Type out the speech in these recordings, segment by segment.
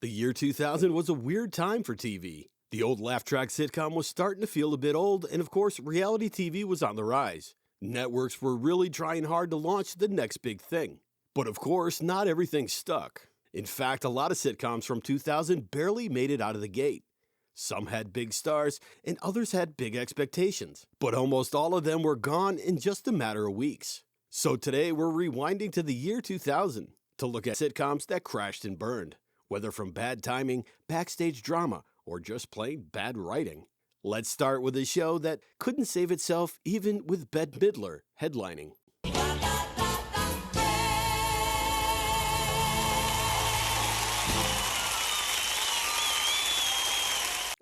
The year 2000 was a weird time for TV. The old laugh track sitcom was starting to feel a bit old, and of course, reality TV was on the rise. Networks were really trying hard to launch the next big thing. But of course, not everything stuck. In fact, a lot of sitcoms from 2000 barely made it out of the gate. Some had big stars, and others had big expectations. But almost all of them were gone in just a matter of weeks. So today, we're rewinding to the year 2000 to look at sitcoms that crashed and burned, whether from bad timing, backstage drama, or just plain bad writing. Let's start with a show that couldn't save itself even with Bette Midler headlining.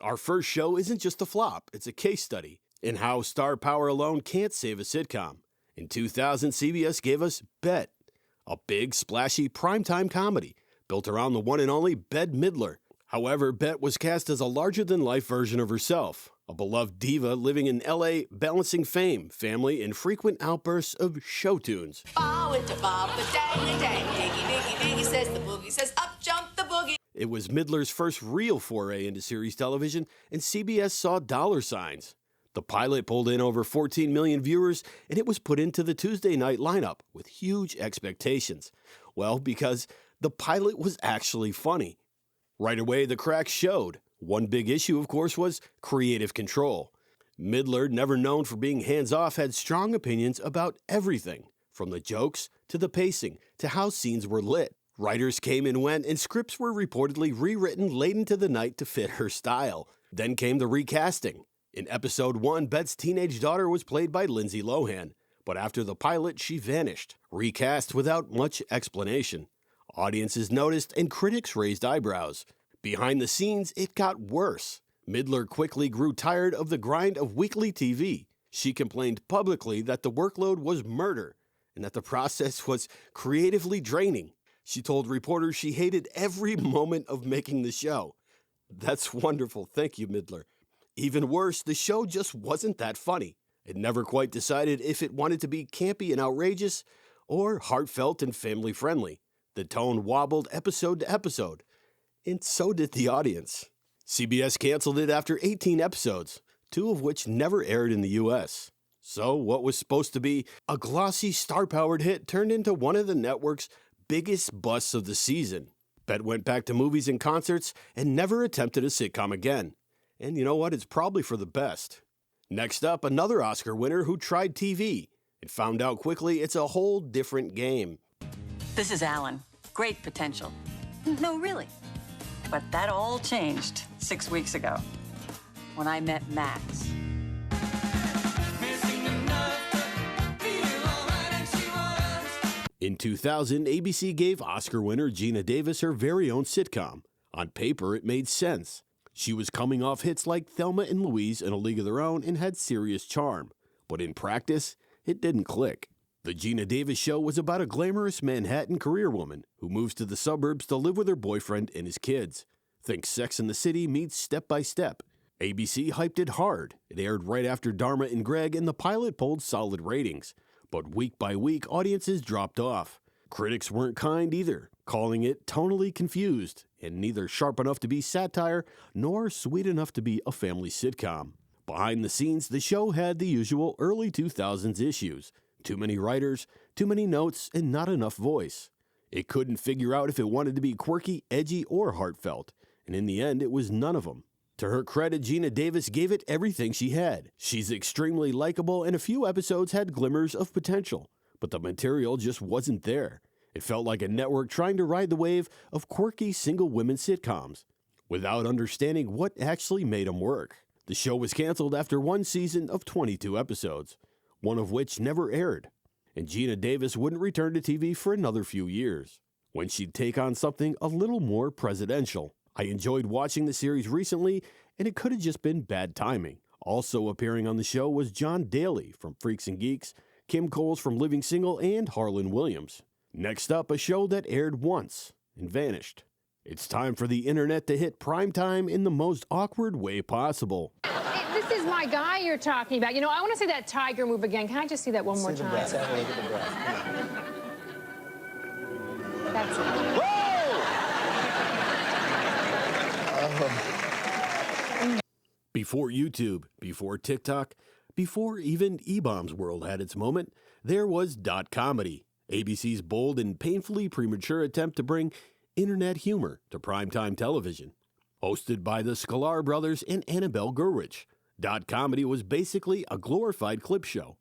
Our first show isn't just a flop, it's a case study in how star power alone can't save a sitcom. In 2000, CBS gave us Bette, a big, splashy, primetime comedy built around the one and only Bette Midler. However, Bette was cast as a larger-than-life version of herself, a beloved diva living in L.A., balancing fame, family, and frequent outbursts of show tunes. Says the boogie, says up jump the boogie. It was Midler's first real foray into series television, and CBS saw dollar signs. The pilot pulled in over 14 million viewers, and it was put into the Tuesday night lineup with huge expectations. Well, because the pilot was actually funny. Right away, the cracks showed. One big issue, of course, was creative control. Midler, never known for being hands-off, had strong opinions about everything, from the jokes to the pacing to how scenes were lit. Writers came and went, and scripts were reportedly rewritten late into the night to fit her style. Then came the recasting. In episode 1, Bette's teenage daughter was played by Lindsay Lohan, but after the pilot, she vanished, recast without much explanation. Audiences noticed, and critics raised eyebrows. Behind the scenes, it got worse. Midler quickly grew tired of the grind of weekly TV. She complained publicly that the workload was murder, and that the process was creatively draining. She told reporters she hated every moment of making the show. That's wonderful, thank you, Midler. Even worse, the show just wasn't that funny. It never quite decided if it wanted to be campy and outrageous or heartfelt and family-friendly. The tone wobbled episode to episode, and so did the audience. CBS canceled it after 18 episodes, 2 of which never aired in the U.S. So what was supposed to be a glossy, star-powered hit turned into one of the network's biggest busts of the season. Bette went back to movies and concerts and never attempted a sitcom again. And you know what? It's probably for the best. Next up, another Oscar winner who tried TV and found out quickly it's a whole different game. This is Alan. Great potential. No, really. But that all changed 6 weeks ago when I met Max. In 2000, ABC gave Oscar winner Geena Davis her very own sitcom. On paper, it made sense. She was coming off hits like Thelma and Louise and A League of Their Own and had serious charm. But in practice, it didn't click. The Geena Davis Show was about a glamorous Manhattan career woman who moves to the suburbs to live with her boyfriend and his kids. Think Sex and the City meets Step by Step. ABC hyped it hard. It aired right after Dharma and Greg, and the pilot pulled solid ratings. But week by week, audiences dropped off. Critics weren't kind either, calling it tonally confused and neither sharp enough to be satire nor sweet enough to be a family sitcom. Behind the scenes, the show had the usual early 2000s issues. Too many writers, too many notes, and not enough voice. It couldn't figure out if it wanted to be quirky, edgy, or heartfelt, and in the end, it was none of them. To her credit, Geena Davis gave it everything she had. She's extremely likable, and a few episodes had glimmers of potential, but the material just wasn't there. It felt like a network trying to ride the wave of quirky single women sitcoms, without understanding what actually made them work. The show was canceled after 1 season of 22 episodes, one of which never aired, and Geena Davis wouldn't return to TV for another few years, when she'd take on something a little more presidential. I enjoyed watching the series recently, and it could have just been bad timing. Also appearing on the show was John Daly from Freaks and Geeks, Kim Coles from Living Single, and Harlan Williams. Next up, a show that aired once and vanished. It's time for the internet to hit primetime in the most awkward way possible. This is my guy you're talking about. You know, I want to see that tiger move again. Can I just see that one more time? Let's have a look at the breath. That's it. Before YouTube, before TikTok, before even E-Bomb's world had its moment, there was Dot Comedy, ABC's bold and painfully premature attempt to bring internet humor to primetime television. Hosted by the Sklar brothers and Annabelle Gurwitch, Dot Comedy was basically a glorified clip show.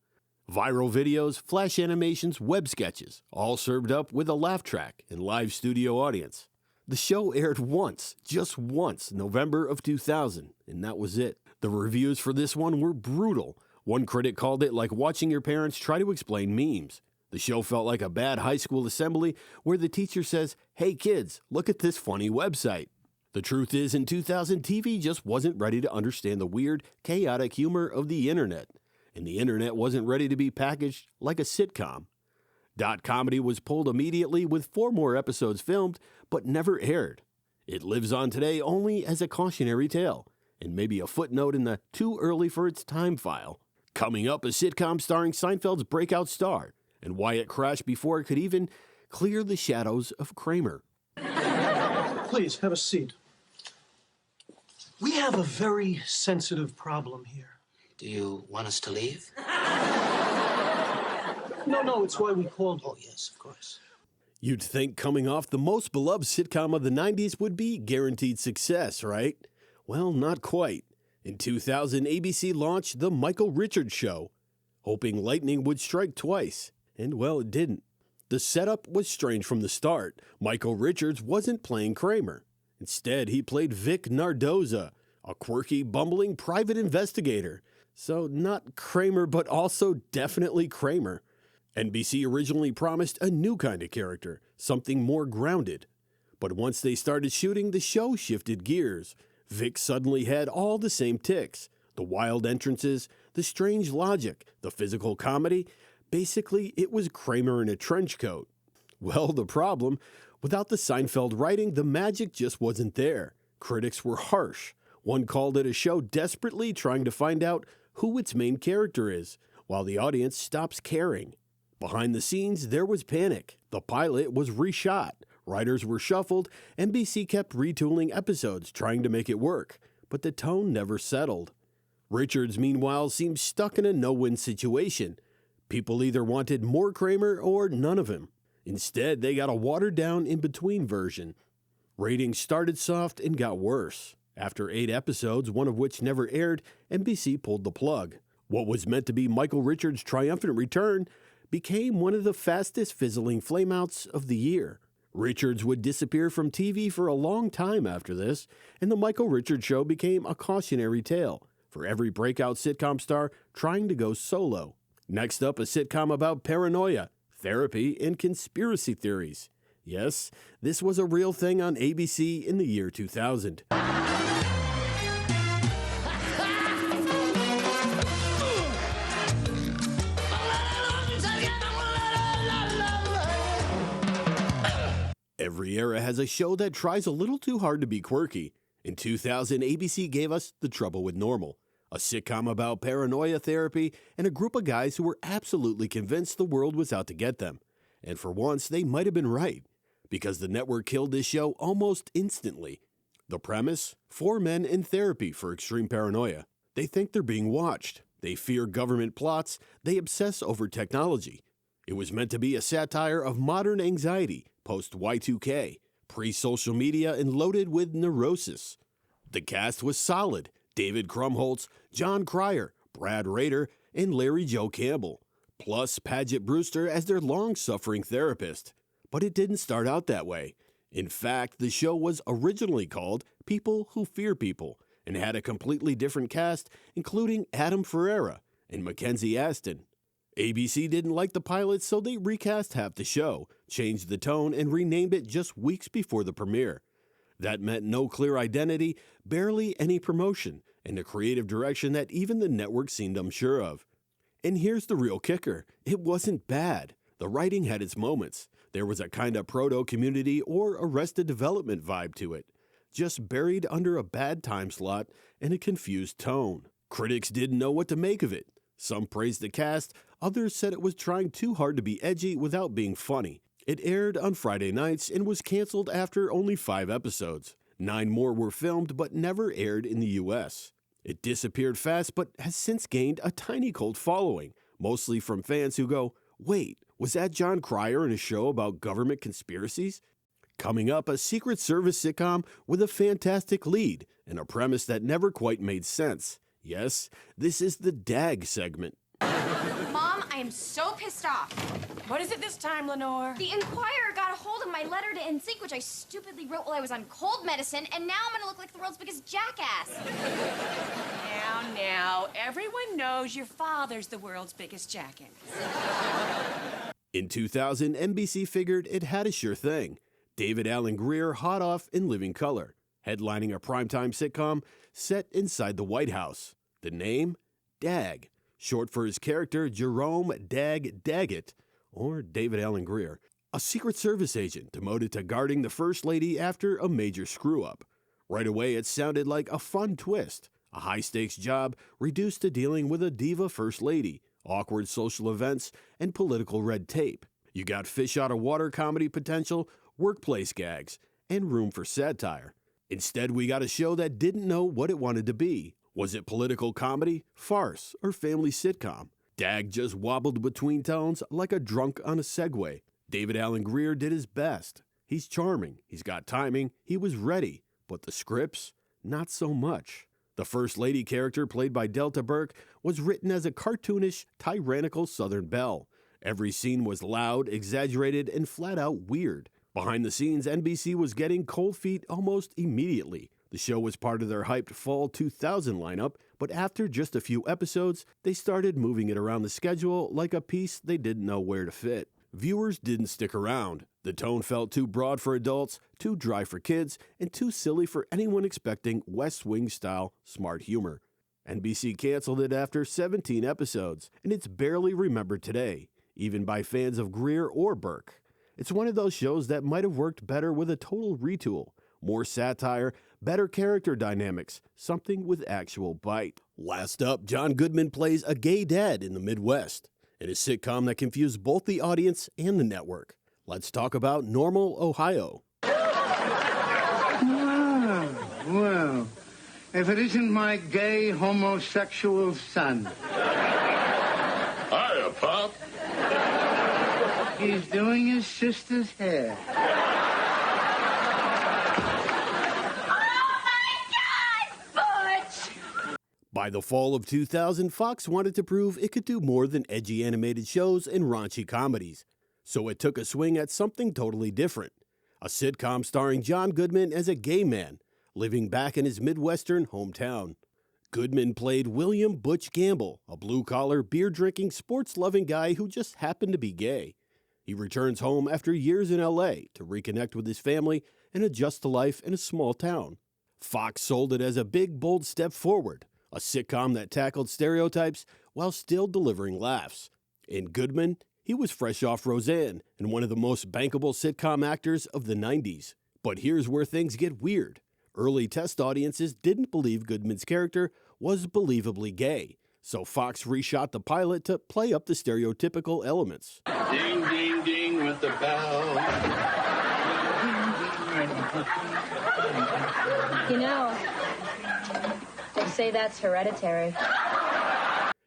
Viral videos, flash animations, web sketches, all served up with a laugh track and live studio audience. The show aired once, just once, November of 2000, and that was it. The reviews for this one were brutal. One critic called it like watching your parents try to explain memes. The show felt like a bad high school assembly where the teacher says, "Hey kids, look at this funny website." The truth is, in 2000, TV just wasn't ready to understand the weird, chaotic humor of the internet. And the internet wasn't ready to be packaged like a sitcom. Dot Comedy was pulled immediately with 4 more episodes filmed, but never aired. It lives on today only as a cautionary tale, and maybe a footnote in the too early for its time file. Coming up, a sitcom starring Seinfeld's breakout star, and why it crashed before it could even clear the shadows of Kramer. Please, have a seat. We have a very sensitive problem here. Do you want us to leave? No, it's why we called you. Oh, yes, of course. You'd think coming off the most beloved sitcom of the 90s would be guaranteed success, right? Well, not quite. In 2000, ABC launched The Michael Richards Show, hoping lightning would strike twice. And, well, it didn't. The setup was strange from the start. Michael Richards wasn't playing Kramer. Instead, he played Vic Nardoza, a quirky, bumbling private investigator. So not Kramer, but also definitely Kramer. NBC originally promised a new kind of character, something more grounded. But once they started shooting, the show shifted gears. Vic suddenly had all the same tics. The wild entrances, the strange logic, the physical comedy. Basically, it was Kramer in a trench coat. Well, the problem, without the Seinfeld writing, the magic just wasn't there. Critics were harsh. One called it a show desperately trying to find out who its main character is, while the audience stops caring. Behind the scenes, there was panic. The pilot was reshot. Writers were shuffled. NBC kept retooling episodes, trying to make it work. But the tone never settled. Richards, meanwhile, seemed stuck in a no-win situation. People either wanted more Kramer or none of him. Instead, they got a watered-down in-between version. Ratings started soft and got worse. After 8 episodes, one of which never aired, NBC pulled the plug. What was meant to be Michael Richards' triumphant return became one of the fastest fizzling flameouts of the year. Richards would disappear from TV for a long time after this, and The Michael Richards Show became a cautionary tale for every breakout sitcom star trying to go solo. Next up, a sitcom about paranoia, therapy, and conspiracy theories. Yes, this was a real thing on ABC in the year 2000. Every era has a show that tries a little too hard to be quirky. In 2000, ABC gave us The Trouble with Normal, a sitcom about paranoia therapy and a group of guys who were absolutely convinced the world was out to get them. And for once, they might have been right, because the network killed this show almost instantly. The premise? 4 men in therapy for extreme paranoia. They think they're being watched. They fear government plots. They obsess over technology. It was meant to be a satire of modern anxiety, post-Y2K, pre-social media, and loaded with neurosis. The cast was solid. David Krumholtz, John Cryer, Brad Rader, and Larry Joe Campbell, plus Paget Brewster as their long-suffering therapist. But it didn't start out that way. In fact, the show was originally called People Who Fear People and had a completely different cast, including Adam Ferreira and Mackenzie Aston. ABC didn't like the pilot, so they recast half the show, changed the tone, and renamed it just weeks before the premiere. That meant no clear identity, barely any promotion, and a creative direction that even the network seemed unsure of. And here's the real kicker. It wasn't bad. The writing had its moments. There was a kind of proto-Community or Arrested Development vibe to it, just buried under a bad time slot and a confused tone. Critics didn't know what to make of it. Some praised the cast, others said it was trying too hard to be edgy without being funny. It aired on Friday nights and was canceled after only 5 episodes. 9 more were filmed but never aired in the U.S. It disappeared fast, but has since gained a tiny cult following, mostly from fans who go, wait, was that John Cryer in a show about government conspiracies? Coming up, a Secret Service sitcom with a fantastic lead and a premise that never quite made sense. Yes, this is the DAG segment. Mom, I am so pissed off. What is it this time, Lenore? The Enquirer got a hold of my letter to NSYNC, which I stupidly wrote while I was on cold medicine, and now I'm gonna look like the world's biggest jackass. Now, everyone knows your father's the world's biggest jackass. In 2000, NBC figured it had a sure thing. David Alan Grier hot off in living color, headlining a primetime sitcom set inside the White House. The name? DAG, short for his character Jerome Dag Daggett, or David Alan Grier, a Secret Service agent demoted to guarding the First Lady after a major screw-up. Right away, it sounded like a fun twist, a high-stakes job reduced to dealing with a diva First Lady, awkward social events, and political red tape. You got fish-out-of-water comedy potential, workplace gags, and room for satire. Instead, we got a show that didn't know what it wanted to be. Was it political comedy, farce, or family sitcom? DAG just wobbled between tones like a drunk on a Segway. David Alan Grier did his best. He's charming, he's got timing, he was ready. But the scripts? Not so much. The First Lady character, played by Delta Burke, was written as a cartoonish, tyrannical Southern belle. Every scene was loud, exaggerated, and flat-out weird. Behind the scenes, NBC was getting cold feet almost immediately. The show was part of their hyped fall 2000 lineup, but after just a few episodes, they started moving it around the schedule like a piece they didn't know where to fit. Viewers didn't stick around. The tone felt too broad for adults, too dry for kids, and too silly for anyone expecting West Wing-style smart humor. NBC canceled it after 17 episodes, and it's barely remembered today, even by fans of Grier or Burke. It's one of those shows that might have worked better with a total retool, more satire, better character dynamics, something with actual bite. Last up, John Goodman plays a gay dad in the Midwest, in a sitcom that confused both the audience and the network. Let's talk about Normal, Ohio. Well, if it isn't my gay homosexual son. Hiya, Pop. He's doing his sister's hair. By the fall of 2000, Fox wanted to prove it could do more than edgy animated shows and raunchy comedies. So it took a swing at something totally different. A sitcom starring John Goodman as a gay man, living back in his Midwestern hometown. Goodman played William Butch Gamble, a blue-collar, beer-drinking, sports-loving guy who just happened to be gay. He returns home after years in L.A. to reconnect with his family and adjust to life in a small town. Fox sold it as a big, bold step forward, a sitcom that tackled stereotypes while still delivering laughs. In Goodman, he was fresh off Roseanne and one of the most bankable sitcom actors of the 90s. But here's where things get weird. Early test audiences didn't believe Goodman's character was believably gay, so Fox reshot the pilot to play up the stereotypical elements. Ding, ding, ding with the bell. You know, they say that's hereditary.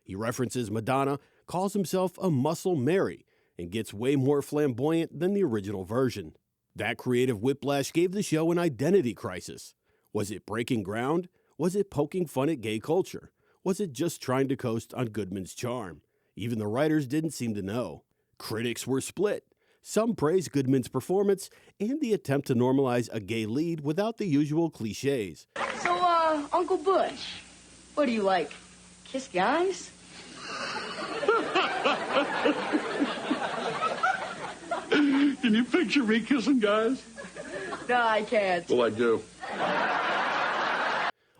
He references Madonna, calls himself a muscle Mary, and gets way more flamboyant than the original version. That creative whiplash gave the show an identity crisis. Was it breaking ground? Was it poking fun at gay culture? Was it just trying to coast on Goodman's charm? Even the writers didn't seem to know. Critics were split. Some praised Goodman's performance and the attempt to normalize a gay lead without the usual cliches. So, Uncle Bush, what do you like? Kiss guys? Can you picture me kissing guys? No, I can't. Well, I do.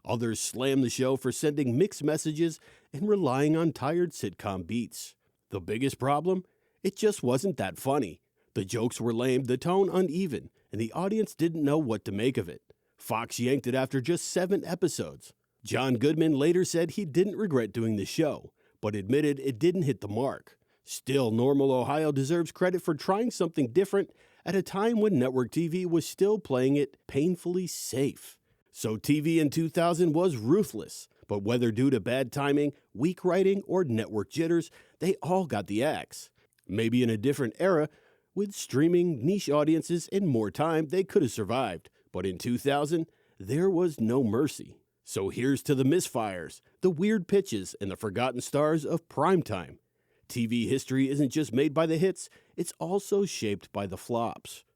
Others slammed the show for sending mixed messages and relying on tired sitcom beats. The biggest problem? It just wasn't that funny. The jokes were lame, the tone uneven, and the audience didn't know what to make of it. Fox yanked it after just 7 episodes. John Goodman later said he didn't regret doing the show, but admitted it didn't hit the mark. Still, Normal, Ohio deserves credit for trying something different at a time when network TV was still playing it painfully safe. So TV in 2000 was ruthless, But whether due to bad timing, weak writing, or network jitters, they all got the axe. Maybe in a different era, with streaming, niche audiences, and more time, they could have survived. But in 2000, there was no mercy. So here's to the misfires, the weird pitches, and the forgotten stars of primetime. TV history isn't just made by the hits, it's also shaped by the flops.